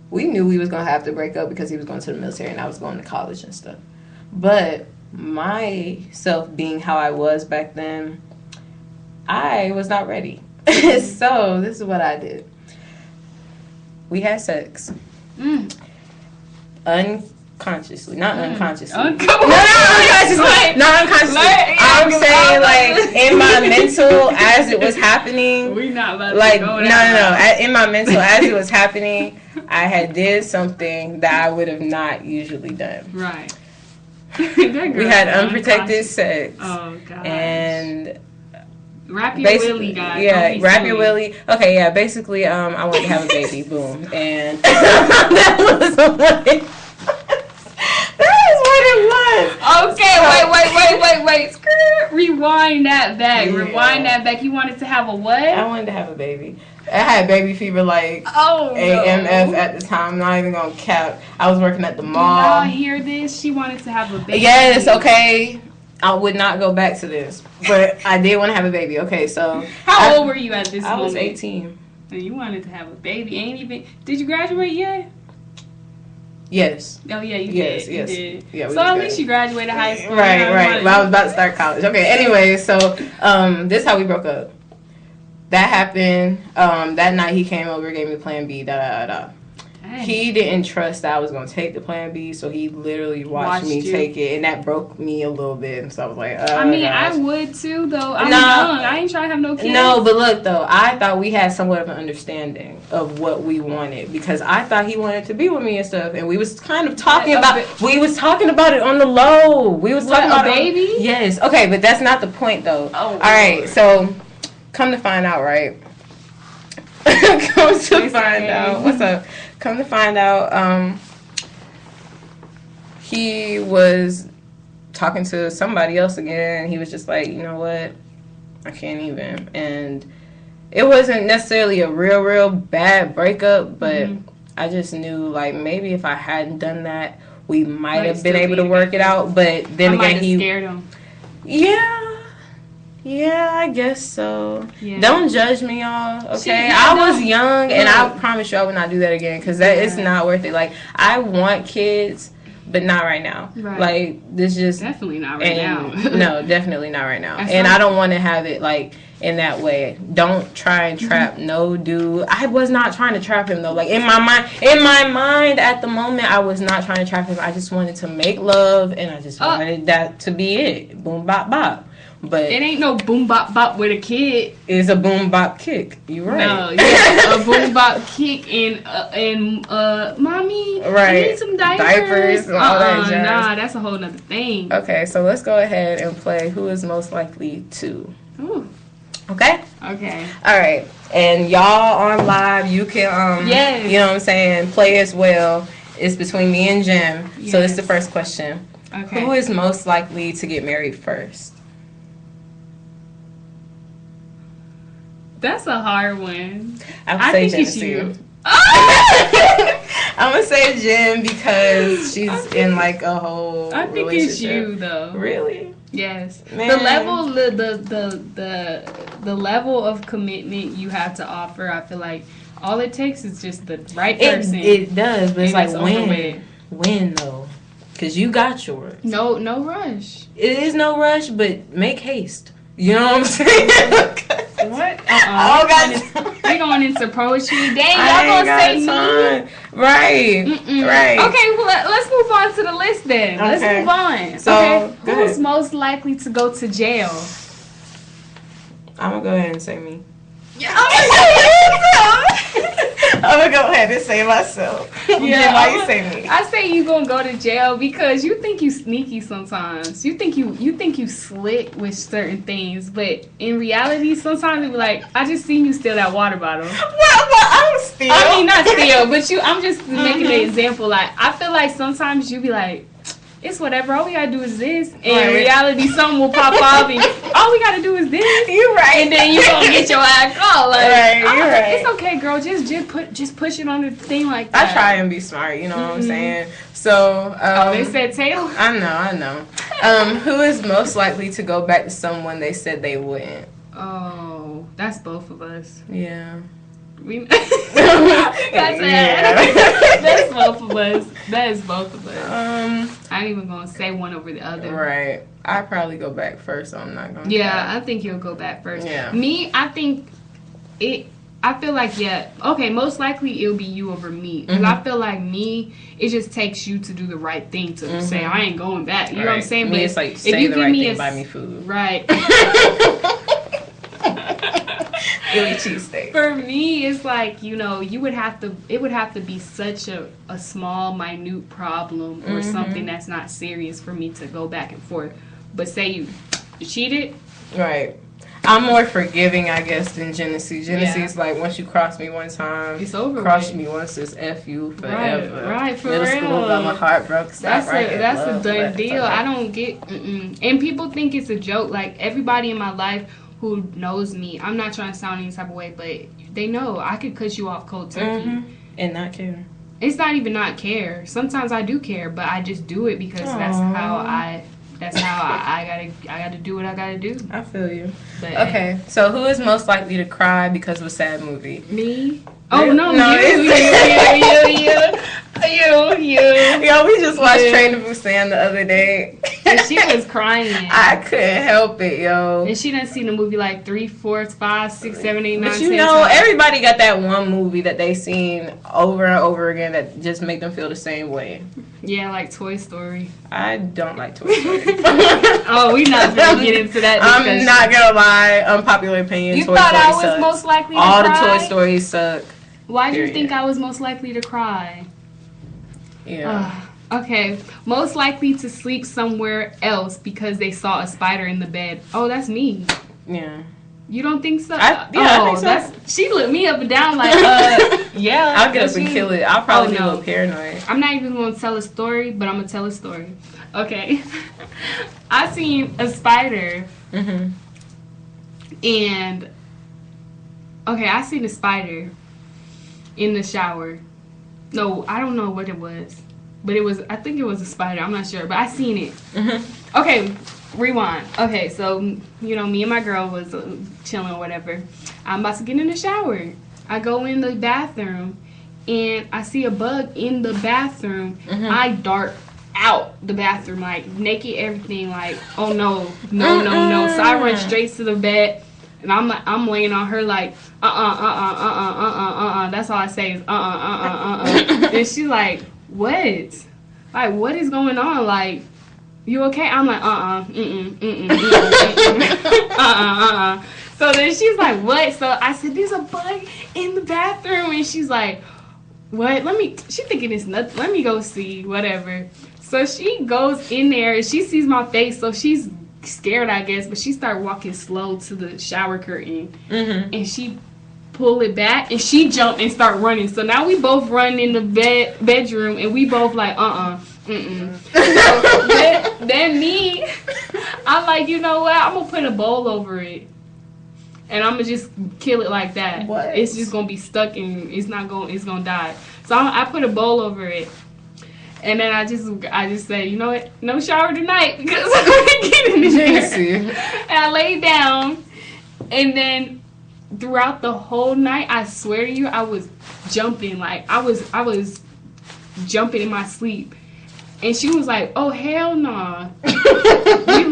we knew we was going to have to break up because he was going to the military and I was going to college and stuff. But myself being how I was back then, I was not ready. So this is what I did. We had sex. consciously, not unconsciously. Come on. Unconsciously. Not unconsciously. I'm saying, like, in my mental, as it was happening. We're not about like, to go no. In my mental, as it was happening, I had did something that I would have not usually done. Right. We had unprotected sex. Oh, God. And wrap your willy, guys. Yeah, wrap your willy. Okay, yeah, basically, I wanted to have a baby. Boom. And that was what it Okay, wait. Rewind that back. Yeah. Rewind that back. You wanted to have a what? I wanted to have a baby. I had baby fever like AMF at the time. I'm not even gonna cap. I was working at the Do mall. y'all hear this? She wanted to have a baby. Yes, okay. I would not go back to this, but I did want to have a baby. Okay, so How old were you at this I moment? was 18. And you wanted to have a baby. Ain't even. Did you graduate yet? Yes. Oh yeah, you Yes, did. yes. You did. Yeah, we so at was least good. you graduated high school. Right. Well, I was about to start college. Okay. Anyway, so this is how we broke up. That happened. That night he came over, gave me Plan B. Hey. He didn't trust that I was going to take the Plan B, so he literally watched me you. take it, and that broke me a little bit. And so I was like, oh, I mean, gosh. I would too, though. I'm No. young. I ain't trying to have no kids. No, but look though, I thought we had somewhat of an understanding of what we wanted because I thought he wanted to be with me and stuff, and we was kind of talking about it on the low. We was talking about baby. Yes, okay, but that's not the point though. Oh, all right, so come to find out, right? What's up? Come to find out, he was talking to somebody else again, and he was just like, you know what? I can't even. And it wasn't necessarily a real bad breakup, but I just knew, like, maybe if I hadn't done that, we might have been able to work it out. But then again, he scared him. Yeah, I guess so. Yeah. Don't judge me, y'all. Okay, Yeah, I no. was young, and I promise you, I would not do that again because it's not worth it. Like, I want kids, but not right now. Right. Like, this just Definitely not right now. No, definitely not right now. That's And right. I don't want to have it like in that way. Don't try and trap no dude. I was not trying to trap him though. Like in my mind at the moment, I was not trying to trap him. I just wanted to make love, and I just wanted that to be it. Boom bop bop. But It ain't no boom bop bop with a kid. it's a boom bop kick. You right. No, yeah, a boom bop kick and mommy, Right. I need some diapers. Diapers and all that jazz. Nah, that's a whole nother thing. Okay, so let's go ahead and play Who is Most Likely To. Ooh, Okay? okay. All right. And y'all on live, you can, Yes. you know what I'm saying, play as well. It's between me and Jim. So this is the Yes. first question. Okay. Who is most likely to get married first? That's a hard one. I think Jim it's to you. I'm gonna say Jim because she's in like a whole I think relationship. it's you though. Really? Yes. Man. The level the level of commitment you have to offer, I feel like all it takes is just the right person. It does, but it's And like it's over with. when though? Because you got yours. No rush. It is no rush, but make haste. You know what I'm saying? What? I don't got We going into poetry. Dang, I y'all ain't gonna say me? got time. Right. Mm-mm. Right. Okay, well, let's move on to the list then. Let's Okay. move on. So, okay, go who's ahead. most likely to go to jail? I'm gonna go ahead and say me. Yeah, I'm gonna go ahead and say myself. Yeah, Why you say me? I say you gonna go to jail because you think you sneaky sometimes. You think you slick with certain things, but in reality, sometimes it be like, I just seen you steal that water bottle. Well, I'm still. I mean, not steal, but I'm just making an example. Like, I feel like sometimes you be like, it's whatever. All we gotta do is this. And Right. in reality, something will pop off, and all we gotta do is this. You're right. And then you gonna get your ass caught. Like, Right, you're right. It's okay, girl. Just push it on the thing like I that. try and be smart. You know what I'm saying? So. They said Taylor. I know. Who is most likely to go back to someone they said they wouldn't? Oh, that's both of us. Yeah. We. That's Yeah. That's both of us. That is both of us. Um. I ain't even gonna say one over the other. Right. I probably go back first, so I'm not gonna. Yeah, I think you'll go back first. Yeah. Me, I think it I feel like, yeah, okay, most likely it'll be you over me. Because I feel like me, it just takes you to do the right thing to say, I ain't going back. You know what I'm saying? Me, but it's like, if say you the give right me thing, buy me food. Right. Philly cheesesteak. For me, it's like, you know, it would have to be such a small, minute problem or something that's not serious for me to go back and forth. But say you cheated. Right. I'm more forgiving, I guess, than Genesee. Genesee's like, once you cross me one time, it's over. Cross me once, it's F you forever. Right, for Middle real. school got my heart broke. That's a done deal. I don't get, and people think it's a joke. Like, everybody in my life who knows me, I'm not trying to sound any type of way, but they know I could cut you off cold turkey. And not care. It's not even not care. Sometimes I do care, but I just do it because that's how I gotta do what I gotta do. I feel you. But, okay, so who is most likely to cry because of a sad movie? Me? Oh no, you. Yo, we just watched Train to Busan the other day. And she was crying. I couldn't help it, yo. And she done seen the movie like 3, 4, 5, 6, 7, 8, 9, But 10 you know, times. everybody got that one movie that they seen over and over again that just make them feel the same way. Yeah, like Toy Story. I don't like Toy Story. Oh, we not gonna get into that discussion. I'm not gonna lie. Unpopular opinion. You Toy thought Story I was sucks. most likely to All cry? the Toy Stories suck. Why do you Period. think I was most likely to cry? Yeah. Okay, most likely to sleep somewhere else because they saw a spider in the bed. Oh, that's me. Yeah. You don't think so? I think so. She looked me up and down like, yeah. I'll get up and kill it. I'll probably be a no. little paranoid. I'm not even going to tell a story, but I'm going to tell a story. Okay. I seen a spider, and, okay, I seen a spider in the shower. No, I don't know what it was. But I think it was a spider. I'm not sure. But I seen it. Okay, rewind. Okay, so, you know, me and my girl was chilling or whatever. I'm about to get in the shower. I go in the bathroom, and I see a bug in the bathroom. I dart out the bathroom, like, naked, everything. Like, oh, no. So I run straight to the bed. And I'm laying on her like, That's all I say is, And she's like, what? Like, what is going on? Like, you okay? I'm like, So then she's like, what? So I said, there's a bug in the bathroom. And she's like, what? She thinking it's nothing. Let me go see, whatever. So she goes in there and she sees my face. So she's scared, I guess, but she started walking slow to the shower curtain. And she pull it back and she jumped and start running. So now we both run in the bedroom and we both like So then me, I'm like, you know what, I'm gonna put a bowl over it and I'm gonna just kill it like that. What? It's just gonna be stuck and it's gonna die. So I put a bowl over it. And then I just said, you know what, no shower tonight because I'm gonna get in there. And I laid down, and then throughout the whole night, I swear to you, I was jumping. Like, I was jumping in my sleep. And she was like, oh, hell no. We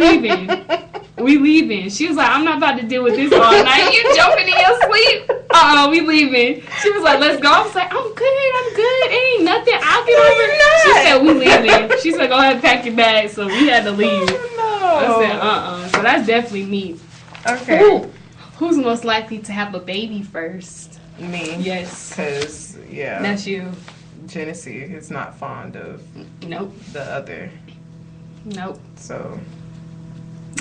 leaving. She was like, I'm not about to deal with this all night. You jumping in your sleep? We leaving. She was like, let's go. I was like, I'm good. It ain't nothing. I'll get over it. She said, we leaving. She said, go ahead and pack your bag. So we had to leave. I said, So that's definitely me. Okay. Who's most likely to have a baby first? Me. Yes. Because, yeah. That's you. Genesee is not fond of Nope. the other. Nope. So.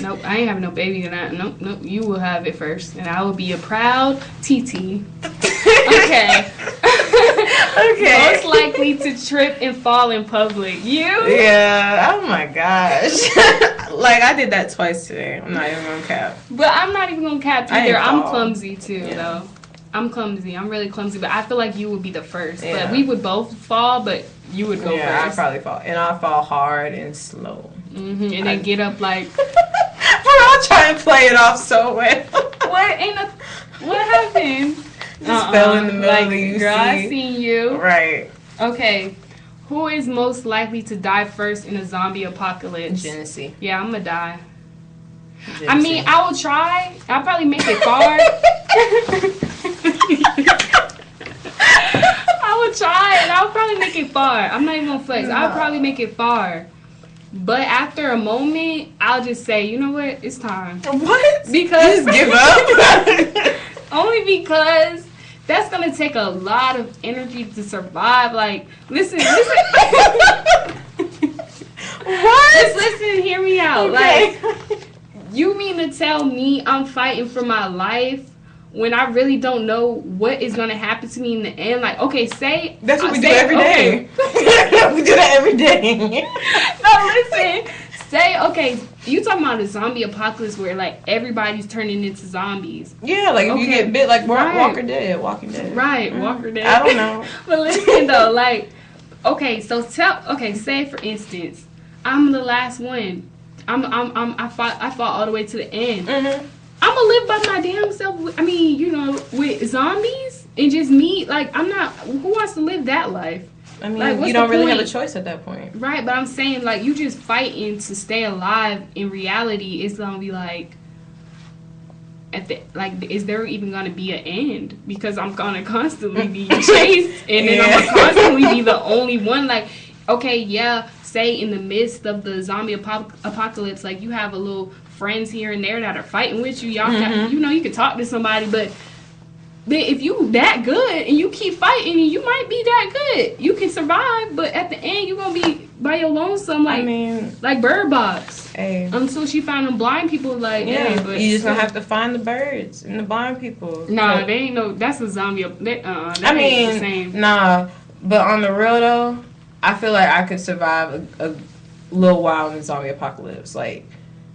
Nope. I ain't having no baby tonight. Nope. You will have it first. And I will be a proud TT. Okay. Okay. Most likely to trip and fall in public. You? Yeah. Oh my gosh. Like, I did that twice today. I'm not even gonna cap. But I'm not even gonna cap either. I'm fall. clumsy too, though. I'm clumsy. I'm really clumsy. But I feel like you would be the first. Yeah. But we would both fall, but you would go Yeah, first. I probably fall. And I fall hard and slow. And then get up like... I'll try and play it off so well. What happened? Just fell in the middle of the UC. Girl, I seen you. Right. Okay. Who is most likely to die first in a zombie apocalypse? Genesee. Yeah, I'm gonna die. Genesee. I mean, I will try. I'll probably make it far. far. I'm not even gonna flex. No. I'll probably make it far. But after a moment, I'll just say, you know what? It's time. What? Because Just give up? only because that's gonna take a lot of energy to survive. Like, listen. What? Just listen, hear me out. Okay. Like, you mean to tell me I'm fighting for my life when I really don't know what is gonna happen to me in the end? Like, okay, say That's what we do say- every day. We do that every day. No, listen. Say, okay, you talking about a zombie apocalypse where like everybody's turning into zombies. Yeah, like if you Okay. get bit like Right. Walking Dead. Right, Walker Dead. I don't know. But listen though, like, okay, so say for instance, I'm the last one. I fought all the way to the end. Mm-hmm. I'm gonna live by my damn self. I mean, you know, with zombies and just me. Like, I'm not. Who wants to live that life? I mean, Like, what's you don't the really have a point? choice at that point. Right, but I'm saying, like, you just fighting to stay alive. In reality, it's gonna be like, is there even gonna be an end? Because I'm gonna constantly be chased, and then I'm gonna constantly be the only one. Like, okay, yeah, say in the midst of the zombie apocalypse, like, you have a little friends here and there that are fighting with you. Y'all, you know, you could talk to somebody, but if you that good and you keep fighting, you might be that good. You can survive, but at the end, you're gonna be by your lonesome, like, I mean, like Bird Box. hey. Until she found them blind people, like, Yeah, hey, but you just gonna have to find the birds and the blind people. Nah, But- they ain't no. That's a zombie. That I ain't the mean, same. nah. But on the real though, I feel like I could survive a little while in the zombie apocalypse. Like,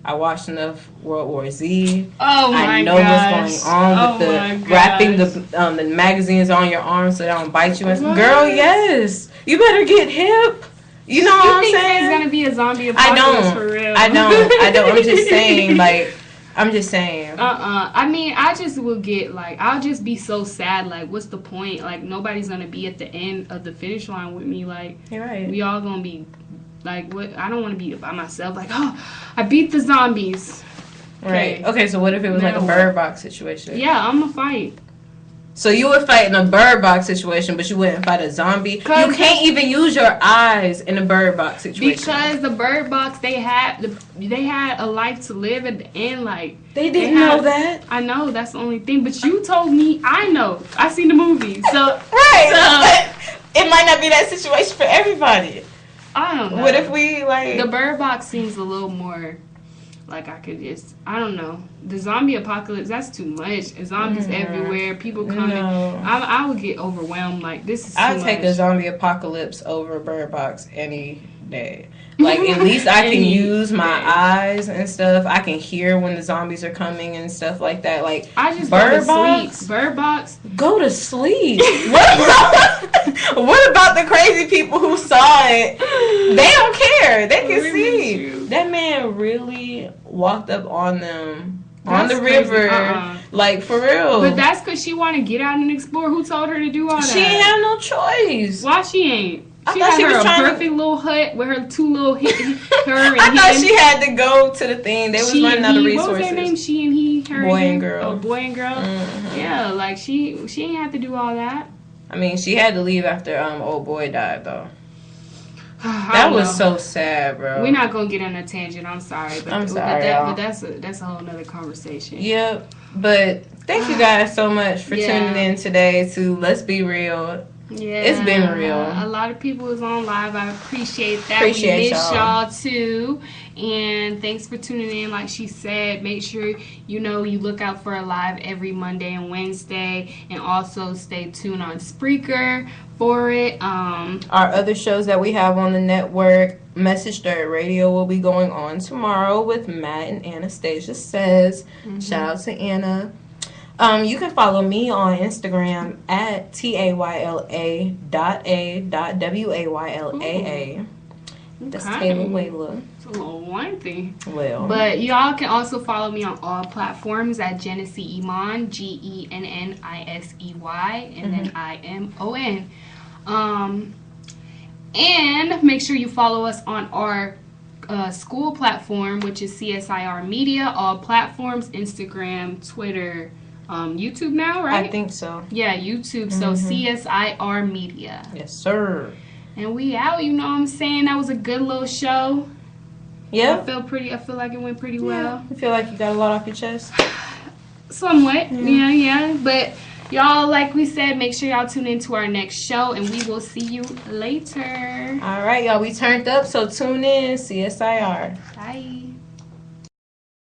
I watched enough World War Z. Oh my I know gosh. what's going on with my the wrapping gosh. the magazines on your arm so they don't bite you. And What? girl, yes, you better get hip. You know You what I'm think saying? there's gonna be a zombie I apocalypse don't. for real? I don't. I'm just saying. Like, I'm just saying. I mean, I just will get, like, I'll just be so sad. Like, what's the point? Like, nobody's gonna be at the end of the finish line with me. Like, You're right. we all gonna be, like, what? I don't want to be by myself. Like, oh, I beat the zombies. Right. Okay. So what if it was like a Now Bird Box situation? Yeah, I'm gonna fight. So you would fight in a Bird Box situation, but you wouldn't fight a zombie. You 'Cause- can't even use your eyes in a Bird Box situation Because the Bird Box, they had a life to live at the end. Like, they didn't had- know that. I know that's the only thing. But you told me. I know. I seen the movie. So Right. So- But it might not be that situation for everybody. I don't know. What if we like? The Bird Box seems a little more like I could just, I don't know. The zombie apocalypse, that's too much. Zombies everywhere, people coming. No. I would get overwhelmed. Like, this is too I'd much. take a zombie apocalypse over a Bird Box any day. Like, at least I can Any use my day. eyes and stuff. I can hear when the zombies are coming and stuff like that. Like, I just Bird go to Box? sleep. Bird Box. go to sleep. What about the crazy people who saw it? They don't care. They can Agree with see. you. That man really walked up on them on That's the crazy. river. Like, for real. But that's because she want to get out and explore. Who told her to do all that? she ain't have no choice. Why she ain't? I She thought had she her was a trying to- perfect little hut with her two little her and I thought him. she had to go to the thing. They was She running and out of he. resources. What was their name? She and he. Her Boy him? and girl. Oh, boy and girl. Mhm. Yeah, like she ain't have to do all that. I mean, she had to leave after old boy died though. I That don't was know. so sad, bro. We're not gonna get on a tangent. I'm sorry, but I'm sorry, y'all. but that's a whole nother conversation. Yep. But thank you guys so much for Yeah. tuning in today to Let's Be Real. Yeah, It's been real. A lot of people is on live. I appreciate that. Appreciate we miss y'all. y'all too, and thanks for tuning in. Like she said, make sure you look out for a live every Monday and Wednesday, and also stay tuned on Spreaker for it. Our other shows that we have on the network, Message Dirt Radio, will be going on tomorrow with Matt and Anastasia Says. Shout out to Anna. You can follow me on Instagram at TAYLA.A.WAYLAA. That's Okay. Taylor Wayla. It's a little lengthy. Well, But y'all can also follow me on all platforms at Genesee Iman, GENNISEY, and then IMON. And make sure you follow us on our school platform, which is CSIR Media, all platforms, Instagram, Twitter, YouTube now, right? I think so. Yeah, YouTube. So CSIR Media. Yes, sir. And we out, you know what I'm saying? That was a good little show. Yeah. I feel like it went pretty well. You feel like you got a lot off your chest? Somewhat. Yeah. But y'all, like we said, make sure y'all tune into our next show, and we will see you later. All right, y'all. We turned up, so tune in. CSIR. Bye.